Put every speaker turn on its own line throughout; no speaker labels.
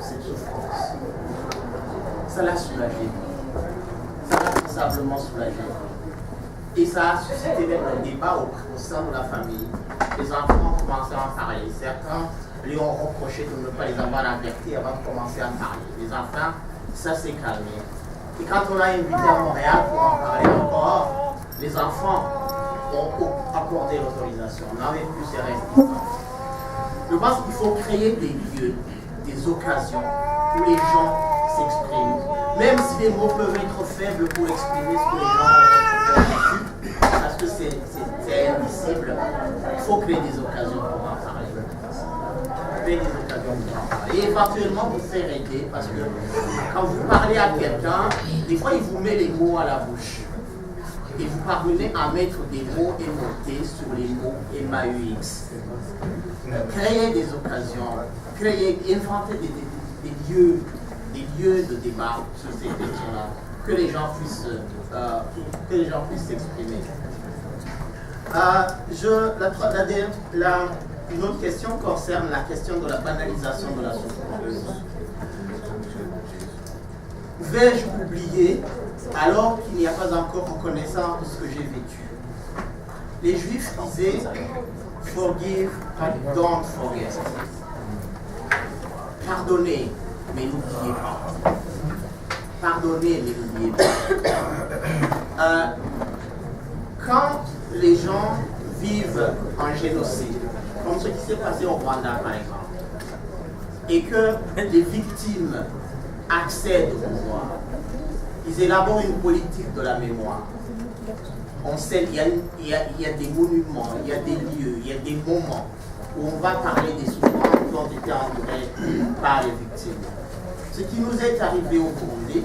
cette souffrance. Ça l'a soulagé. Ça l'a passablement soulagé. Et ça a suscité même un débat au sein de la famille. Les enfants ont commencé à en parler. Certains lui ont reproché de ne pas les avoir avertis avant de commencer à parler. Les enfants, ça s'est calmé. Et quand on a invité à Montréal pour en parler encore, les enfants ont accordé l'autorisation. On n'avait plus ces restrictions. Je pense qu'il faut créer des lieux, des occasions où les gens s'expriment. Même si les mots peuvent être faibles pour exprimer ce que les gens ont vécu, parce que c'est indicible, il faut créer des occasions pour en parler. Créer des occasions pour en parler. Et éventuellement vous faire aider, parce que quand vous parlez à quelqu'un, des fois il vous met les mots à la bouche. Et vous parvenez à mettre des mots émotés sur les mots MAUX. Créer des occasions, inventer des lieux de débat sur ces questions-là, que les gens puissent s'exprimer. Une autre question concerne la question de la banalisation de la souffrance. Vais-je oublier alors qu'il n'y a pas encore reconnaissance de ce que j'ai vécu? Les Juifs disaient forgive, don't forget. Pardonnez, mais n'oubliez pas. Pardonnez, mais n'oubliez pas. Quand les gens vivent un génocide, comme ce qui s'est passé au Rwanda par exemple, et que les victimes accèdent au pouvoir, ils élaborent une politique de la mémoire. On sait qu'il y a des monuments, il y a des lieux, il y a des moments où on va parler des souffrances qui ont été endurées par les victimes. Ce qui nous est arrivé au Burundi,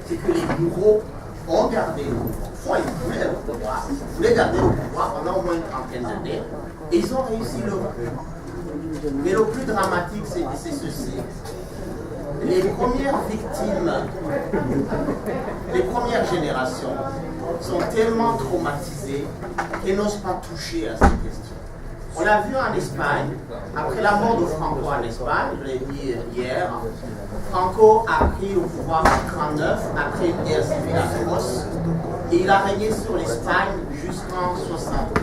c'est que les bourreaux ont gardé le pouvoir. Ils voulaient garder le pouvoir pendant au moins une trentaine d'années, et ils ont réussi le coup. Mais le plus dramatique, c'est ceci. Les premières victimes, les premières générations sont tellement traumatisées qu'elles n'osent pas toucher à ces questions. On l'a vu en Espagne, après la mort de Franco en Espagne, je l'ai dit hier, Franco a pris le pouvoir en 1939 après une guerre civile atroce et il a régné sur l'Espagne jusqu'en 1975.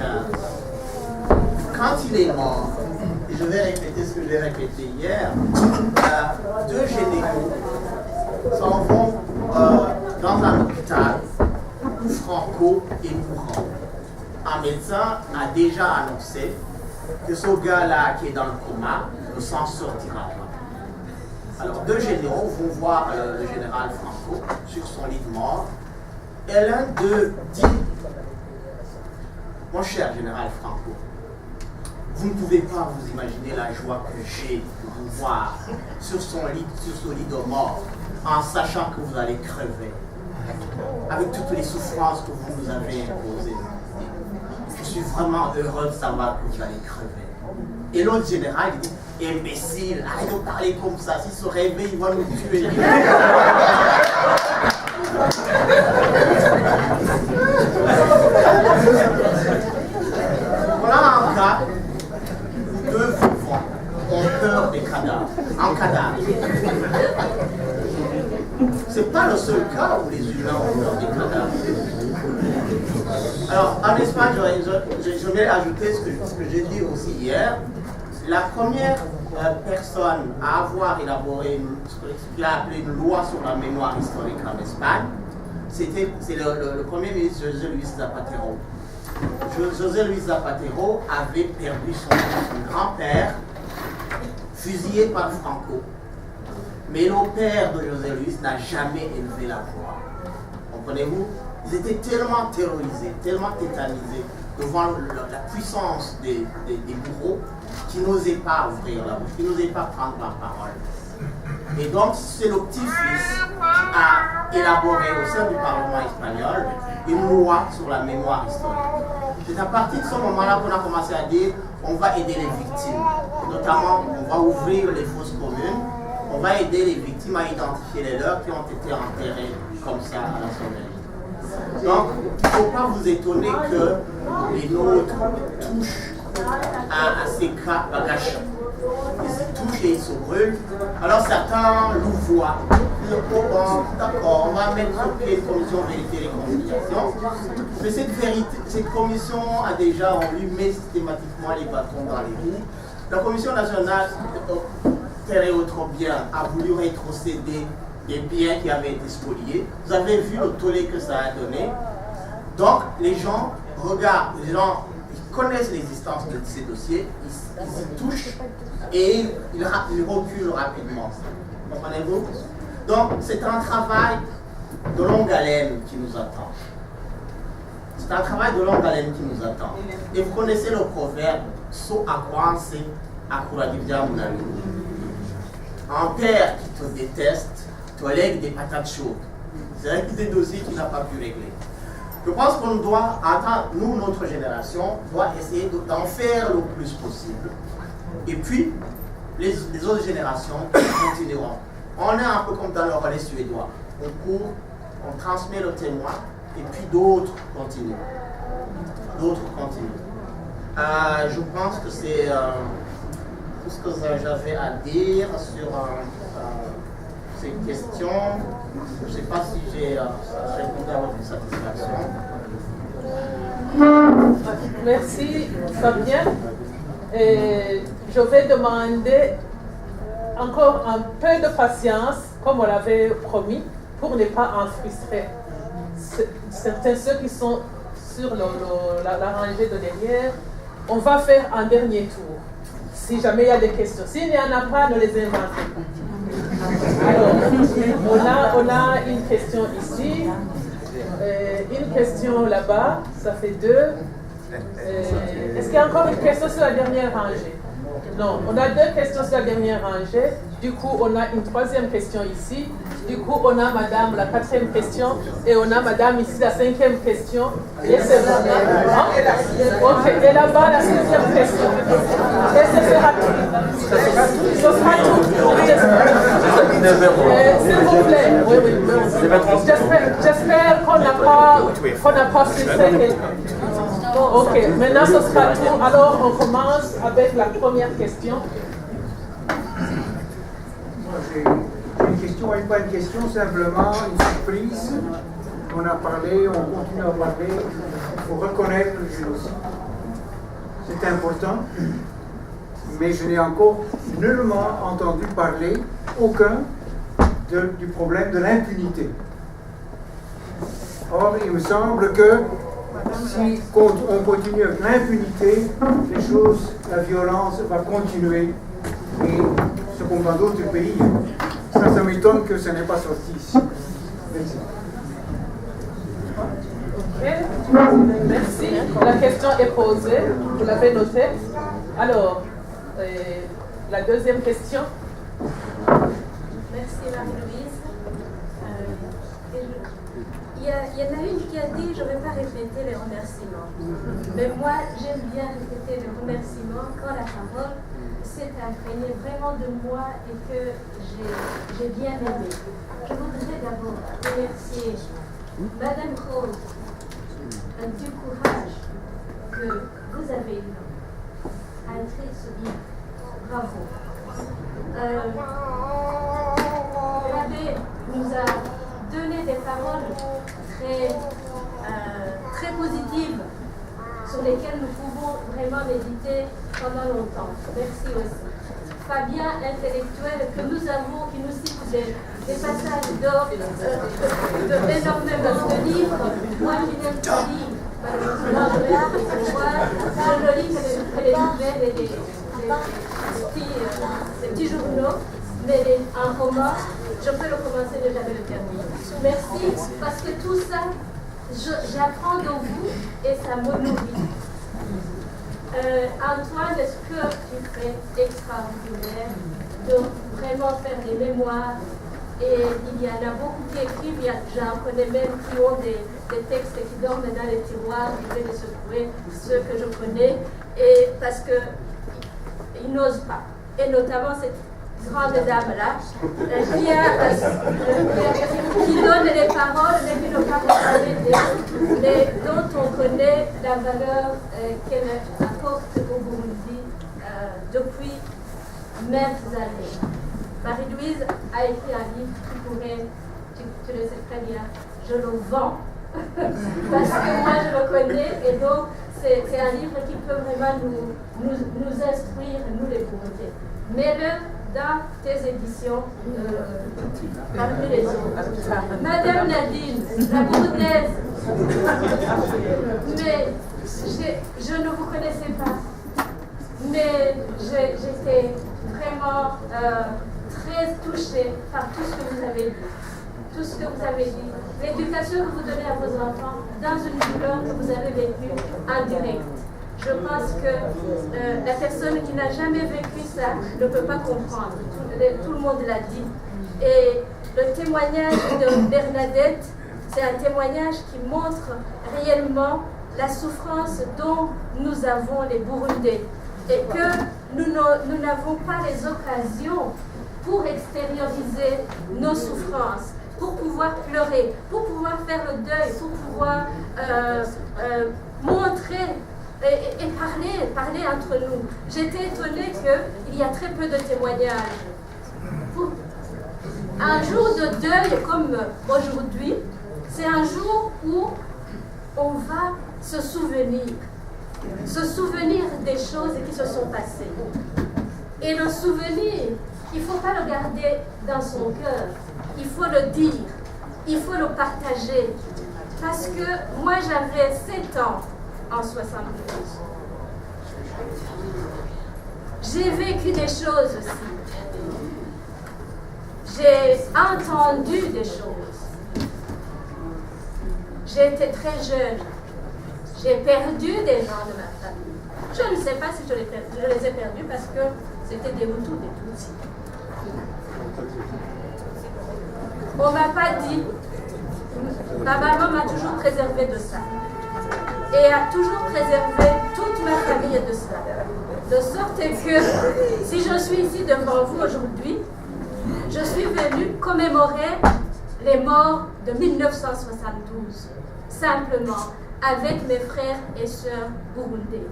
Quand il est mort, et je vais répéter ce que j'ai répété hier, deux généraux s'en vont dans un hôpital où Franco est mourant. Un médecin a déjà annoncé que ce gars-là qui est dans le coma ne s'en sortira pas. Alors deux généraux vont voir le général Franco sur son lit de mort et l'un d'eux dit « Mon cher général Franco, vous ne pouvez pas vous imaginer la joie que j'ai de vous voir sur ce lit de mort, en sachant que vous allez crever, avec toutes les souffrances que vous nous avez imposées. Je suis vraiment heureux de savoir que vous allez crever. » Et l'autre général dit « Imbécile, arrête de parler comme ça, s'il se réveille, il va nous tuer. » Voilà un cas où deux vivants ont peur des cadavres, en cadavre. C'est pas le seul cas où les humains ont peur des cadavres. Alors, en Espagne, je vais ajouter ce que j'ai dit aussi hier. La première personne à avoir élaboré ce qu'il a appelé une loi sur la mémoire historique en Espagne, c'est le premier ministre José Luis Zapatero. José Luis Zapatero avait perdu son grand-père, fusillé par Franco. Mais le père de José Luis n'a jamais élevé la voix. Comprenez-vous? Ils étaient tellement terrorisés, tellement tétanisés devant la puissance des bourreaux qui n'osaient pas ouvrir la bouche, qui n'osaient pas prendre la parole. Et donc, c'est le petit-fils qui a élaboré au sein du Parlement espagnol une loi sur la mémoire historique. C'est à partir de ce moment-là qu'on a commencé à dire on va aider les victimes. Notamment, on va ouvrir les fosses communes, on va aider les victimes à identifier les leurs qui ont été enterrés comme ça à la sauveille. Donc, il ne faut pas vous étonner que les nôtres touchent à ces cas bagages. Ils touchent et il se brûle. Alors certains louvoient. Ils disent, oh bon, d'accord, on va mettre sur pied une commission vérité et réconciliation. Mais cette commission a déjà enrhumé systématiquement les bâtons dans les roues. La commission nationale, terre et autres biens, a voulu rétrocéder des biens qui avaient été spoliés. Vous avez vu le tollé que ça a donné. Donc les gens regardent, les gens connaissent l'existence de ces dossiers, ils s'y touchent et ils reculent rapidement. Comprenez-vous? Donc c'est un travail de longue haleine qui nous attend. C'est un travail de longue haleine qui nous attend. Et vous connaissez le proverbe, so akwanse akuradibia munami. Un père qui te déteste te lègue des patates chaudes. C'est un des dossiers qu'il n'a pas pu régler. Je pense qu'on doit, nous, notre génération, doit essayer d'en faire le plus possible. Et puis, les autres générations continueront. On est un peu comme dans le relais suédois. On court, on transmet le témoin, et puis d'autres continuent. D'autres continuent. Je pense que c'est tout ce que j'avais à dire sur ces questions. Je ne sais pas si j'ai répondu à votre satisfaction.
Merci Fabien. Et je vais demander encore un peu de patience, comme on l'avait promis, pour ne pas en frustrer certains, ceux qui sont sur la rangée de derrière. On va faire un dernier tour, si jamais il y a des questions. S'il n'y en a pas, ne les inventez pas. Alors, on a une question ici, une question là-bas, ça fait 2. Est-ce qu'il y a encore une question sur la dernière rangée? Non, on a 2 questions sur la dernière rangée. Du coup, on a une 3e question ici. Du coup, on a madame la 4e question. Et on a madame ici la 5e question. Et c'est bon. Ok, et là-bas la 6e question. Et ce sera tout. Ce sera tout. S'il vous plaît. Oui. J'espère qu'on n'a pas frustré quelqu'un. Ok, maintenant ce sera tout. Alors on commence avec la première question.
J'ai une question, pas une question, simplement une surprise. On a parlé, on continue à parler. Il faut reconnaître le génocide. C'est important. Mais je n'ai encore nullement entendu parler aucun du problème de l'impunité. Or, il me semble que si on continue avec l'impunité, les choses, la violence va continuer. Et ce qu'on voit dans d'autres pays, ça m'étonne que ce n'est pas sorti ici. Merci.
Merci. La question est posée. Vous l'avez notée. Alors, la 2e question.
Merci Marie-Louise. Il y en a une qui a dit, je ne vais pas répéter les remerciements. Mais moi, j'aime bien répéter les remerciements quand la parole s'est imprégnée vraiment de moi et que j'ai bien aimé. Je voudrais d'abord remercier Madame Rose du courage que vous avez eu à écrire ce livre. Bravo. L'abbé nous a donné des paroles très positives sur lesquelles nous pouvons vraiment méditer pendant longtemps. Merci aussi. Fabien, intellectuel, que nous avons, qui nous cite des passages d'or, d'énormément de livres. Moi, je n'aime pas lire, malheureusement, je ne lis que les nouvelles et les petits journaux, mais un roman, je peux le commencer, mais jamais le terminer. Merci, parce que tout ça, j'apprends de vous et ça me nourrit. Antoine, ce que tu fais extraordinaire de vraiment faire des mémoires. Et il y en a beaucoup qui écrivent, j'en connais même qui ont des textes qui dorment dans les tiroirs, je vais les secouer, ceux que je connais, et parce qu'ils n'osent pas. Et notamment cette grande dame-là, qui donne les paroles, mais qui ne pas mais dont on connaît la valeur qu'elle apporte au Burundi depuis maintes années. Marie-Louise a écrit un livre qui pourrait, tu le sais très bien, je le vends, parce que moi je le connais, et donc c'est un livre qui peut vraiment nous instruire, nous les Burundais. Mets-le dans tes éditions parmi les autres. Madame Nadine, la Burundaise, mais je ne vous connaissais pas, mais j'étais vraiment très touchée par tout ce que vous avez dit. Tout ce que vous avez dit. L'éducation que vous donnez à vos enfants dans une douleur que vous avez vécue en direct. Je pense que la personne qui n'a jamais vécu ça ne peut pas comprendre. Tout le monde l'a dit. Et le témoignage de Bernadette, c'est un témoignage qui montre réellement la souffrance dont nous avons les Burundais. Et que nous n'avons pas les occasions pour extérioriser nos souffrances, pour pouvoir pleurer, pour pouvoir faire le deuil, pour pouvoir montrer et parler entre nous. J'étais étonnée qu'il y a très peu de témoignages. Un jour de deuil comme aujourd'hui, c'est un jour où on va se souvenir des choses qui se sont passées. Et le souvenir, il ne faut pas le garder dans son cœur, il faut le dire, il faut le partager. Parce que moi j'avais 7 ans en 72. J'ai vécu des choses aussi. J'ai entendu des choses. J'étais très jeune. J'ai perdu des gens de ma famille. Je ne sais pas si je les ai perdus parce que c'était des Hutus, des Tutsis. On ne m'a pas dit. Ma maman m'a toujours préservé de ça. Et a toujours préservé toute ma famille de ça. De sorte que si je suis ici devant vous aujourd'hui, je suis venue commémorer les morts de 1972. Simplement, avec mes frères et sœurs burundais.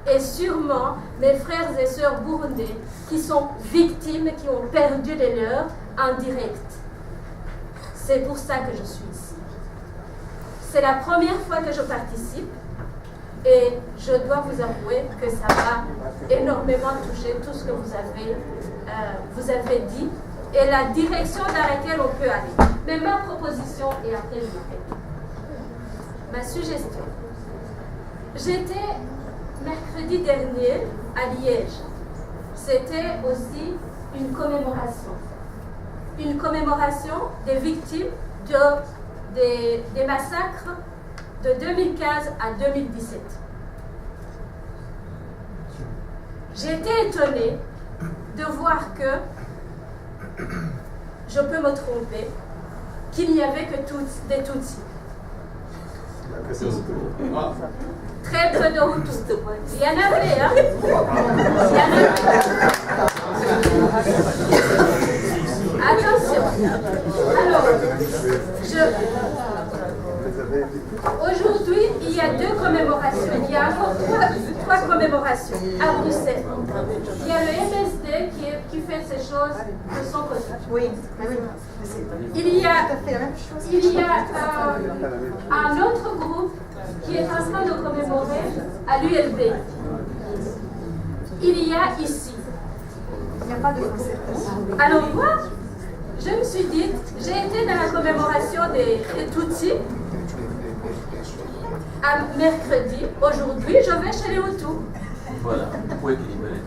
Et sûrement mes frères et sœurs burundais qui sont victimes, qui ont perdu les leurs en direct. C'est pour ça que je suis ici. C'est la première fois que je participe et je dois vous avouer que ça m'a énormément touché tout ce que vous avez dit et la direction dans laquelle on peut aller. Mais ma proposition est après je le fais. Ma suggestion. J'étais mercredi dernier à Liège. C'était aussi une commémoration. Une commémoration des victimes des massacres de 2015 à 2017. J'étais étonnée de voir que, je peux me tromper, qu'il n'y avait que des Tutsis. Très peu de Hutus. Il y en avait, hein? Il y en avait. Attention. Alors, aujourd'hui, il y a 2 commémorations. Il y a encore 3 commémorations à Bruxelles. Il y a le MSD qui fait ces choses de son côté.
Oui.
Il y a un autre groupe qui est en train de commémorer à l'ULB. Il y a ici.
Il n'y a pas de concertation.
Alors moi, je me suis dit, j'ai été dans la commémoration des Tutsis à mercredi. Aujourd'hui, je vais chez les Hutus.
Voilà, pour équilibrer.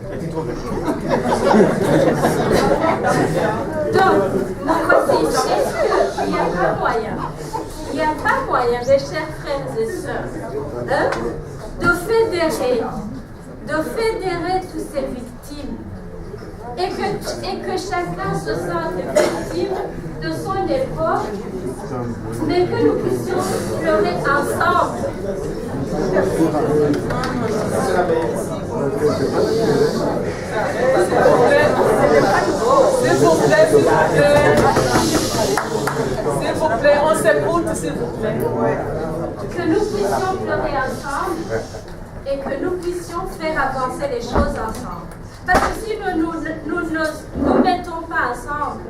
Donc, moi voici, c'est sûr, il n'y a pas moyen. Il n'y a pas moyen, mes chers frères et sœurs, de fédérer toutes ces victimes et que chacun se sente victime de son époque, mais que nous puissions pleurer ensemble.
S'il vous plaît, on s'écoute, s'il vous plaît.
Que nous puissions pleurer ensemble et que nous puissions faire avancer les choses ensemble. Parce que si nous nous mettons pas ensemble,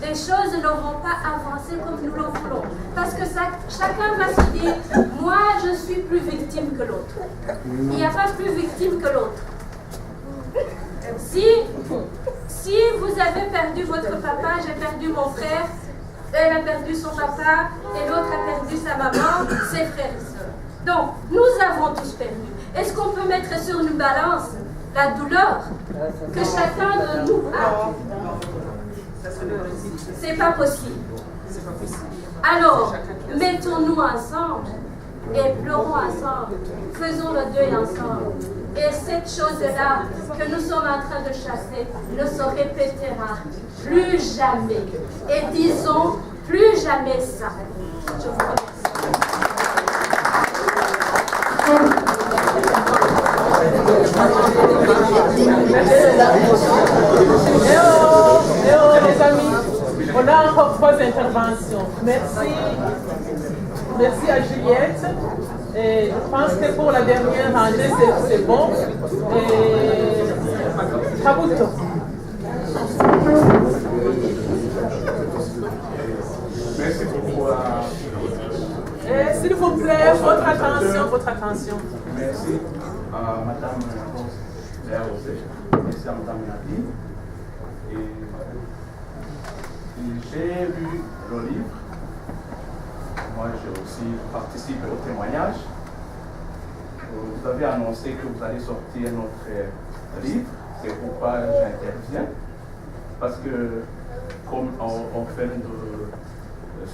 les choses ne vont pas avancer comme nous le voulons. Parce que chacun va se dire, moi je suis plus victime que l'autre. Il n'y a pas plus victime que l'autre. Si vous avez perdu votre papa, j'ai perdu mon frère, elle a perdu son papa et l'autre a perdu sa maman, ses frères et sœurs. Donc, nous avons tous perdu. Est-ce qu'on peut mettre sur une balance la douleur que chacun de nous a? C'est pas possible. Alors, mettons-nous ensemble et pleurons ensemble. Faisons le deuil ensemble. Et cette chose-là que nous sommes en train de chasser ne se répétera plus jamais. Et disons plus jamais ça. Je vous remercie.
Les amis, on a encore 3 interventions. Merci à Juliette. Et je pense que pour la dernière rangée, c'est bon. Et Kabuto.
Merci beaucoup.
S'il vous plaît, votre attention.
Merci à Madame Léa Rosé. Merci à Madame Nadine. Et j'ai lu le livre. Moi, j'ai aussi participé au témoignage. Vous avez annoncé que vous allez sortir notre livre. C'est pourquoi j'interviens. Parce que, comme on fait de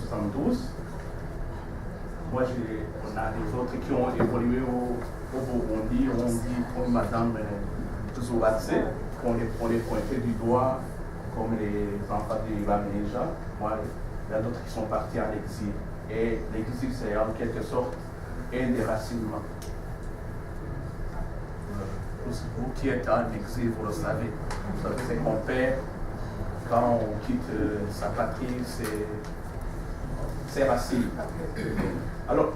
72, moi, on a des autres qui ont évolué au Burundi. On dit comme Madame Zouatse, qu'on les pointait du doigt comme les enfants de Bamenja. Moi, il y a d'autres qui sont partis en exil. Et l'exil, c'est en quelque sorte un déracinement. Vous qui êtes en exil, vous le savez. Vous savez, c'est qu'on perd quand on quitte sa patrie, c'est racines. Alors,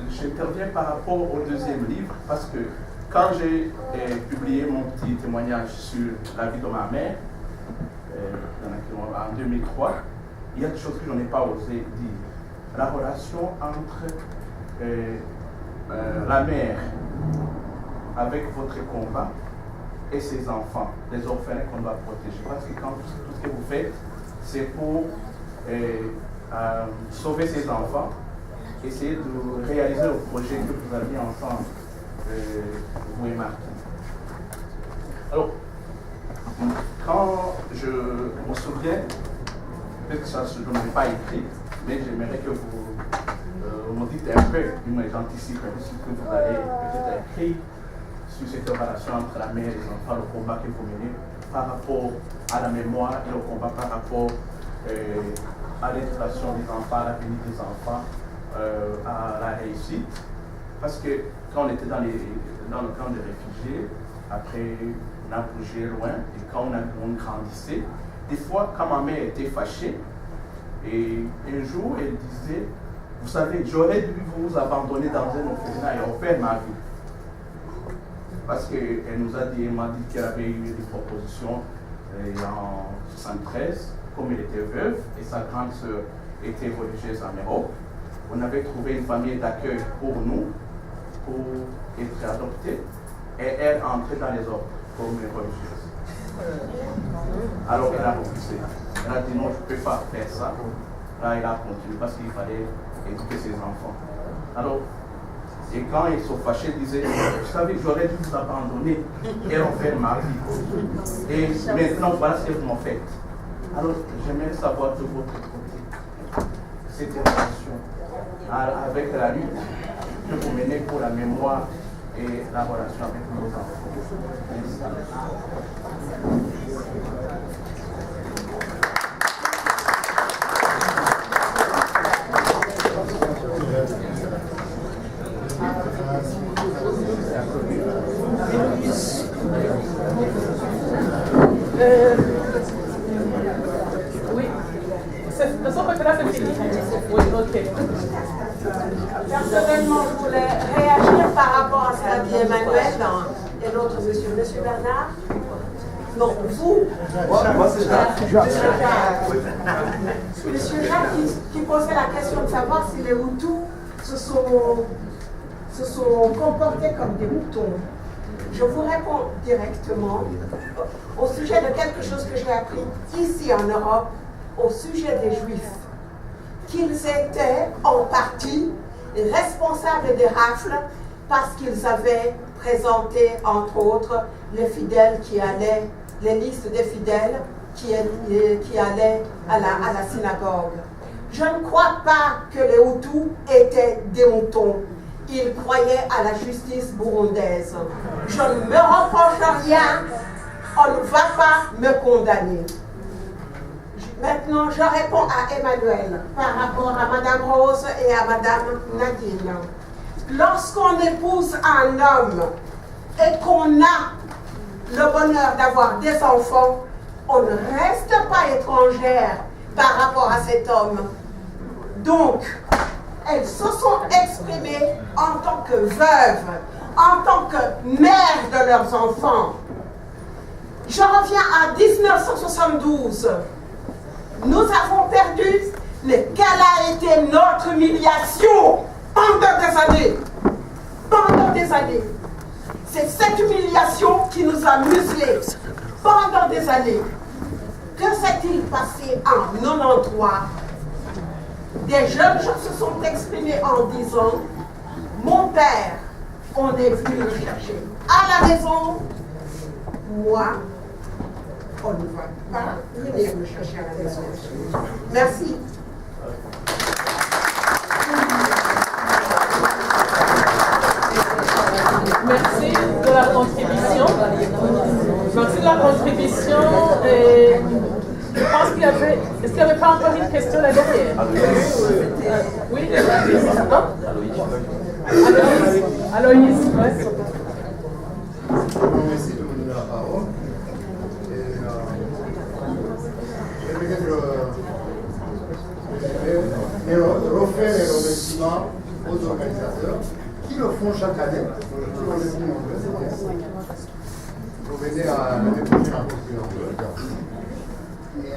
j'interviens par rapport au deuxième livre parce que quand j'ai publié mon petit témoignage sur la vie de ma mère, en 2003, il y a des choses que je n'ai pas osé dire. La relation entre la mère avec votre combat et ses enfants, les orphelins qu'on doit protéger. Parce que quand tout ce que vous faites, c'est pour sauver ses enfants, essayer de réaliser le projet que vous aviez ensemble, vous et Martin. Alors, quand je me souviens, peut-être que ça je ne l'ai pas écrit, mais j'aimerais que vous me dites un peu, j'anticipe un peu ce que vous allez peut-être écrire sur cette relation entre la mère et les enfants, le combat que vous menez par rapport à la mémoire et le combat par rapport à l'éducation des enfants, à l'avenir des enfants, à la réussite. Parce que quand on était dans le camp de réfugiés, après on a bougé loin, et quand on grandissait, des fois quand ma mère était fâchée, et un jour elle disait, vous savez, j'aurais dû vous abandonner dans un orphelinat et refaire ma vie. Parce qu'elle nous a dit, elle m'a dit qu'elle avait eu des propositions en 1973, comme elle était veuve, et sa grande sœur était religieuse en Europe. On avait trouvé une famille d'accueil pour nous, pour être adoptés, et elle entrait dans les ordres comme religieuse. Alors elle a refusé. Elle a dit non, je ne peux pas faire ça. Là, elle a continué parce qu'il fallait éduquer ses enfants. Alors, et quand ils sont fâchés, ils disaient, vous savez, j'aurais dû vous abandonner et refaire ma vie. Et maintenant, voilà ce que vous m'en faites. Alors, j'aimerais savoir de votre côté, cette relation avec la lutte que vous menez pour la mémoire et la relation avec nos enfants.
Oui, de son côté-là, c'est fini. Oui, ok.
Personnellement, je voulais réagir par rapport à ce qu'a dit Emmanuel et l'autre monsieur. Monsieur Bernard, Non, vous.
Moi, c'est Jacques.
Monsieur Jacques qui posait la question de savoir si les Hutus se sont comportés comme des moutons. Je vous réponds directement au sujet de quelque chose que j'ai appris ici en Europe, au sujet des Juifs, qu'ils étaient en partie responsables des rafles parce qu'ils avaient présenté, entre autres, les fidèles qui allaient, les listes des fidèles qui allaient à la synagogue. Je ne crois pas que les Hutus étaient des moutons. Ils croyaient à la justice burundaise. Je ne me reproche rien. On ne va pas me condamner. Maintenant, je réponds à Emmanuel par rapport à Madame Rose et à Madame Nadine. Lorsqu'on épouse un homme et qu'on a le bonheur d'avoir des enfants, on ne reste pas étrangère par rapport à cet homme. Donc, elles se sont exprimées en tant que veuves, en tant que mères de leurs enfants. Je reviens à 1972. Nous avons perdu, mais quelle a été notre humiliation pendant des années. Pendant des années. C'est cette humiliation qui nous a muselés pendant des années. Que s'est-il passé en 1993? Des jeunes gens se sont exprimés en disant « Mon père, on est venu le chercher à la maison. Moi, on ne va pas venir me chercher à la maison. » Merci.
Merci de la contribution. Merci de la contribution. Et je pense qu'il y avait... Est-ce qu'il n'y avait pas encore une question là derrière? Oui? Non? Aloïs, ouais.
Merci de me donner la parole. Et refaire les remerciements aux organisateurs qui le font chaque année. Vous venez à l'année prochaine en et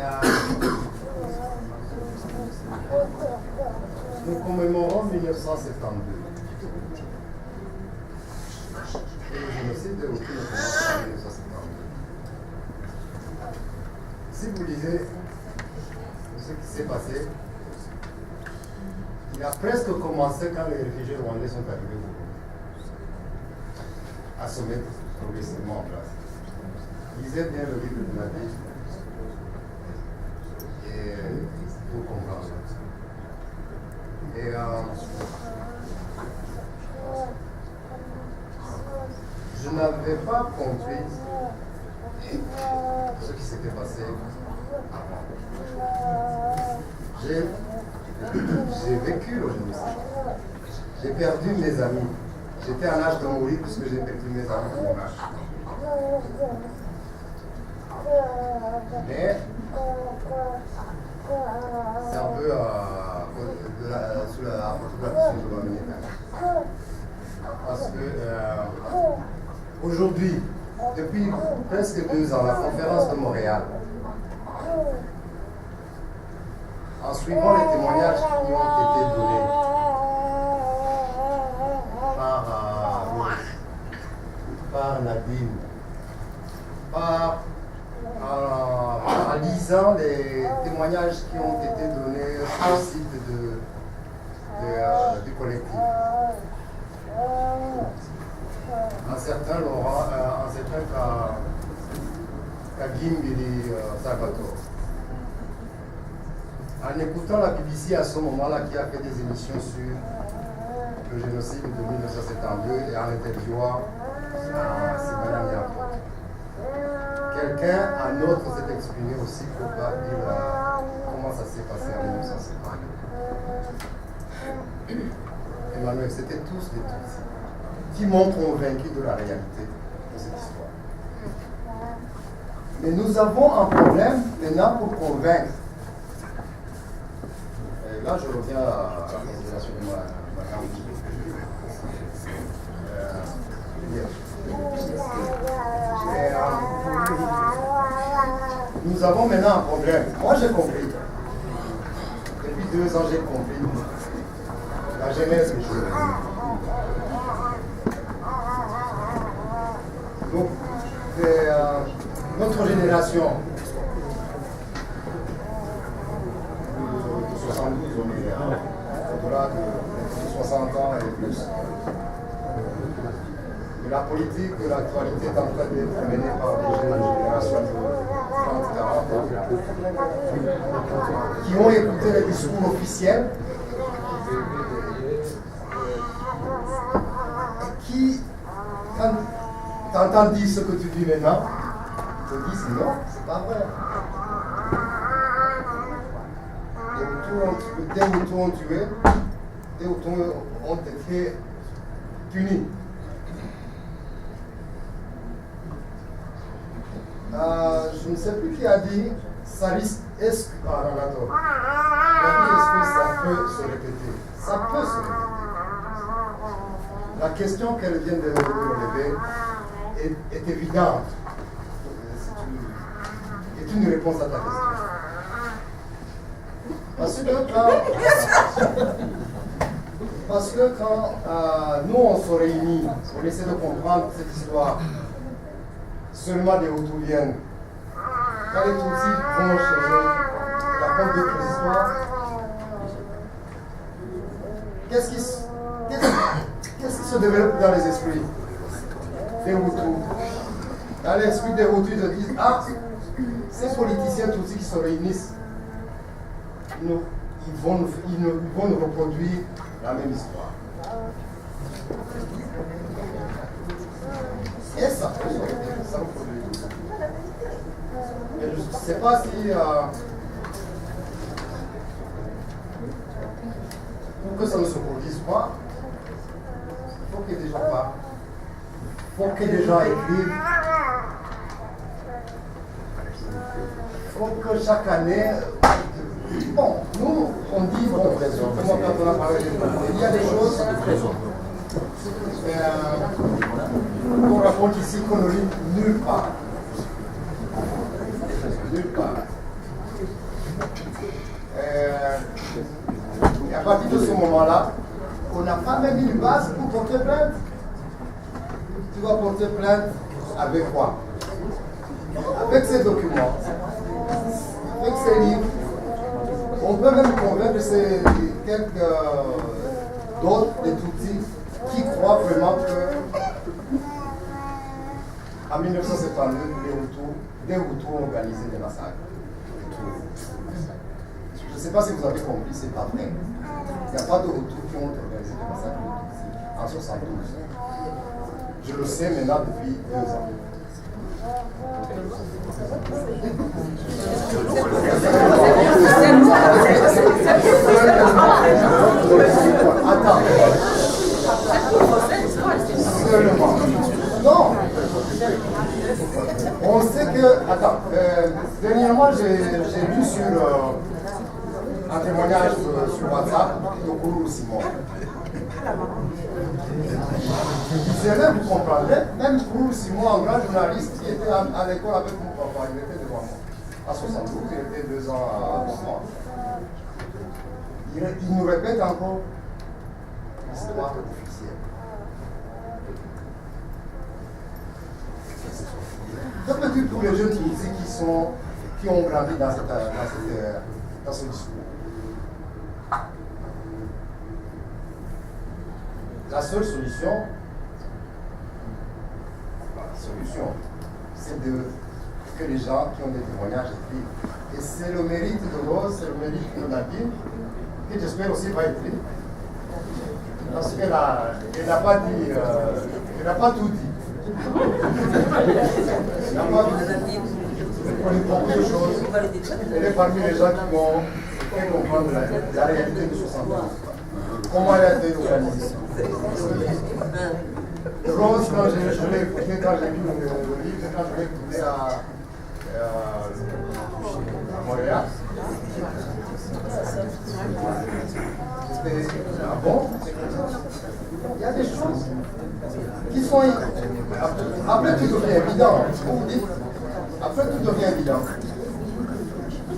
nous commémorons 1972. Et le génocide de Hutu ne commence pas en 1972. Si vous lisez ce qui s'est passé, il a presque commencé quand les réfugiés rwandais sont arrivés au Burundi, à se mettre progressivement en place. Lisez bien le livre de Nadine et vous comprendrez. Et je n'avais pas compris ce qui s'était passé avant. J'ai vécu le génocide. J'ai perdu mes amis. J'étais en âge de mourir puisque j'ai perdu mes amis à mon âge. Mais c'est un peu sous la question de ma minute. Parce que aujourd'hui, depuis presque 2 ans, la conférence de Montréal, en suivant les témoignages qui ont été donnés par Nadine, en lisant les témoignages qui ont été donnés sur le site du collectif. Un certain Laurent, un certain Kagimbiri Salvatore. En écoutant la BBC à ce moment-là, qui a fait des émissions sur le génocide de 1972 et en interviewant Sibana Niapo. Quelqu'un, un autre, s'est exprimé aussi pour dire comment ça s'est passé en 1972. Emmanuel, c'était tous des Tutsis qui m'ont convaincu de la réalité de cette histoire. Mais nous avons un problème maintenant pour convaincre. Et là, je reviens à la considération de madame. nous avons maintenant un problème. Moi, j'ai compris. Depuis 2 ans, j'ai compris la genèse des choses. Donc, notre génération, de 72, on est au-delà de 60 ans et plus. De la politique, de l'actualité est en train d'être menée par des jeunes générations de 30-40 ans qui ont écouté les discours officiels, qui, quand t'entends dire ce que tu dis maintenant, te disent non, c'est pas vrai. Des Hutus ont tué, des Hutus ont été punis. Je ne sais plus qui a dit, ça risque, est-ce que ça peut se répéter? Ça peut se répéter. La question qu'elle vient de relever est évidente. C'est une réponse à ta question. Parce que quand nous on se réunit, on essaie de comprendre cette histoire, seulement des Hutus viennent. Quand les Tutsis vont chez eux, racontent d'autres histoires, qu'est-ce qui se développe dans les esprits des Hutus? Dans l'esprit des Hutus, ils se disent, ah, ces politiciens Tutsis qui se réunissent, ils vont nous reproduire la même histoire. Et ça peut ça reproduit. Mais je ne sais pas si pour que ça ne se produise pas, il faut que des gens parlent. Il faut que des gens écrivent. Il faut que chaque année. Bon, nous, on dit, bon, comment quand on a parlé de il y a des choses qu'on raconte ici qu'on ne lit nulle part. Nulle part. Et à partir de ce moment-là, on n'a pas même une base pour porter plainte. Tu vas porter plainte avec quoi? Avec ces documents, avec ces livres. On peut même convaincre quelques d'autres, des Tutsis, qui croient vraiment que en 1972, des Hutus ont organisé des massacres. Je ne sais pas si vous avez compris, c'est pas vrai. Il n'y a pas de Hutus qui ont organisé des massacres en 1972. Je le sais maintenant depuis 2 ans. Attends. Seulement. Non. On sait que. Attends. Dernièrement, j'ai lu sur un témoignage sur WhatsApp de Kourou Simon. C'est même, vous comprendrez, même Kourou Simon, un grand journaliste qui était à l'école avec mon papa, il était devant moi. À 72, il était 2 ans avant moi. Il nous répète encore l'histoire officielle. C'est peut-être pour les jeunes Tutsis qui ont grandi dans ce discours. La seule solution, c'est que les gens qui ont des témoignages écrivent. Et c'est le mérite de Rose, c'est le mérite de Nadine, que j'espère aussi va écrire. Parce qu'elle n'a pas dit, elle n'a pas tout dit. Elle n'a pas tout dit. Elle connaît beaucoup de choses. Elle est parmi les gens qui m'ont fait comprendre la réalité de 72. Comment elle a été organisée. Rose, quand je l'ai écouté, quand j'ai lu le livre, quand je l'ai écouté à Montréal, c'était bon. Il y a des choses qui sont. Après, tout devient évident. Après, tout devient évident.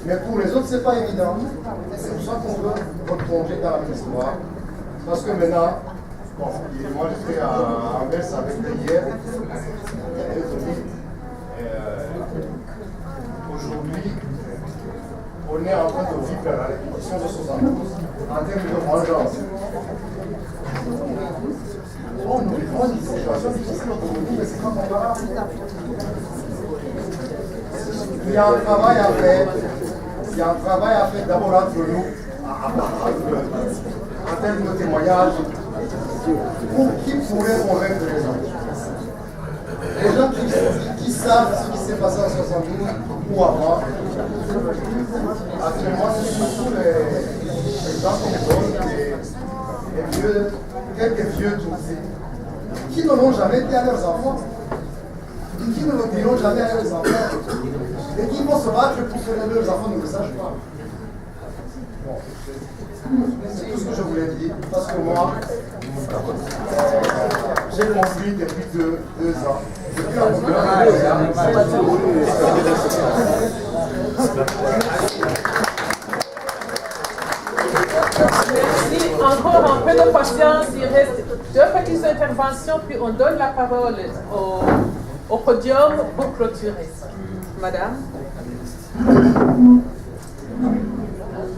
Mais pour les autres, c'est pas évident. Et c'est pour ça qu'on veut replonger dans la même histoire. Parce que maintenant, bon, moi j'étais à Anvers avec lui hier. Aujourd'hui, on est en train de vivre la répétition de 72 en termes de vengeance. Bon, nous vivons une situation difficile aujourd'hui, mais c'est pas comparable. Il y a un travail à faire. Il y a un travail à faire d'abord entre nous, en termes de témoignages, pour qui pourrait convaincre les gens. Les gens qui savent ce qui s'est passé en 72 ou avant, actuellement, c'est surtout les gens comme nous, les vieux, quelques vieux Tutsis, qui ne l'ont jamais dit à leurs enfants, qui ne le diront jamais à leurs enfants, et qui vont se battre pour que leurs enfants ne le sachent pas. Bon, c'est tout ce que je voulais dire, parce que moi, j'ai compris depuis deux ans. Depuis la
Merci. Encore un peu de patience. Il reste 2 petites interventions, puis on donne la parole au podium pour clôturer. Madame.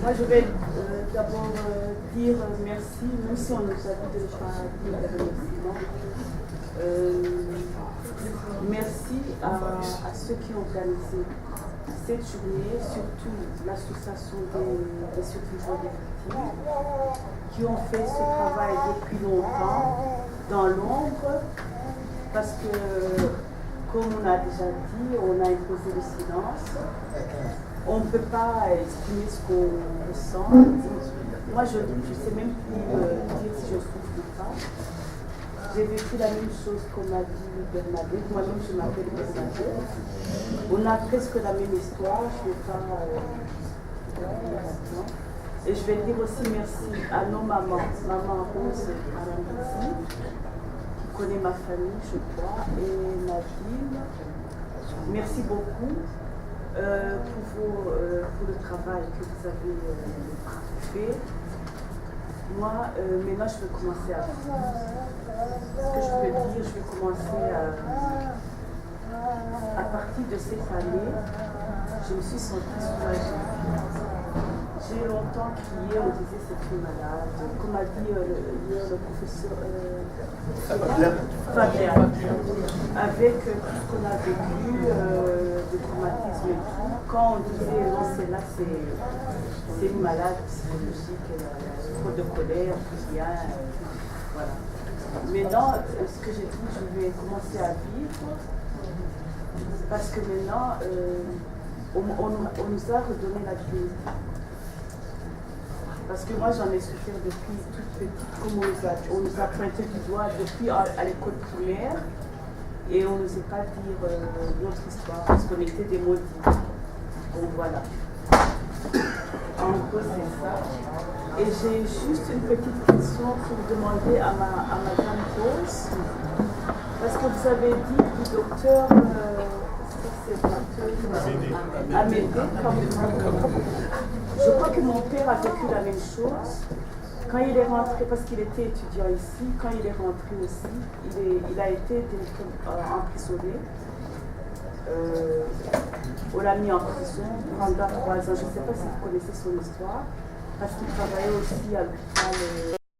Moi, je vais d'abord dire merci, même si on nous a dit de ne pas dire de remerciements. Merci à ceux qui ont organisé cette journée, surtout l'association des survivants des victimes, qui ont fait ce travail depuis longtemps, dans l'ombre, parce que, comme on a déjà dit, on a imposé le silence. On ne peut pas exprimer ce qu'on ressent. Moi, je ne sais même plus dire si je souffre ou pas. J'ai vécu la même chose qu'on a dit Bernadette. Moi-même, je m'appelle Bernadette. On a presque la même histoire. Je ne vais pas et je vais dire aussi merci à nos mamans. Maman Rose Aramisi, qui connaît ma famille, je crois, et Nadine. Merci beaucoup. Pour le travail que vous avez fait. Moi, maintenant, je vais commencer à vivre. Ce que je veux dire, je vais commencer à partir de cette année, je me suis sentie soulagée. J'ai longtemps crié, on disait c'est une malade. Comme a dit hier le professeur Fabien, avec tout ce qu'on a vécu, de traumatisme et tout, quand on disait non, c'est là, c'est une malade psychologique, trop de colère, tout bien, voilà. Maintenant, ce que j'ai dit, je vais commencer à vivre, parce que maintenant, on nous a redonné la vie. Parce que moi, j'en ai souffert depuis toute petite, comme on nous a pointé du doigt depuis à l'école primaire, et on ne nous a pas dit notre histoire, parce qu'on était des maudits. Donc voilà. En gros, c'est ça. Et j'ai juste une petite question pour demander à Madame Rose, parce que vous avez dit du docteur Amédée, je crois que mon père a vécu la même chose. Quand il est rentré, parce qu'il était étudiant ici, quand il est rentré aussi, il a été emprisonné. On l'a mis en prison pendant 3 ans. Je ne sais pas si vous connaissez son histoire, parce qu'il travaillait aussi à l'hôpital.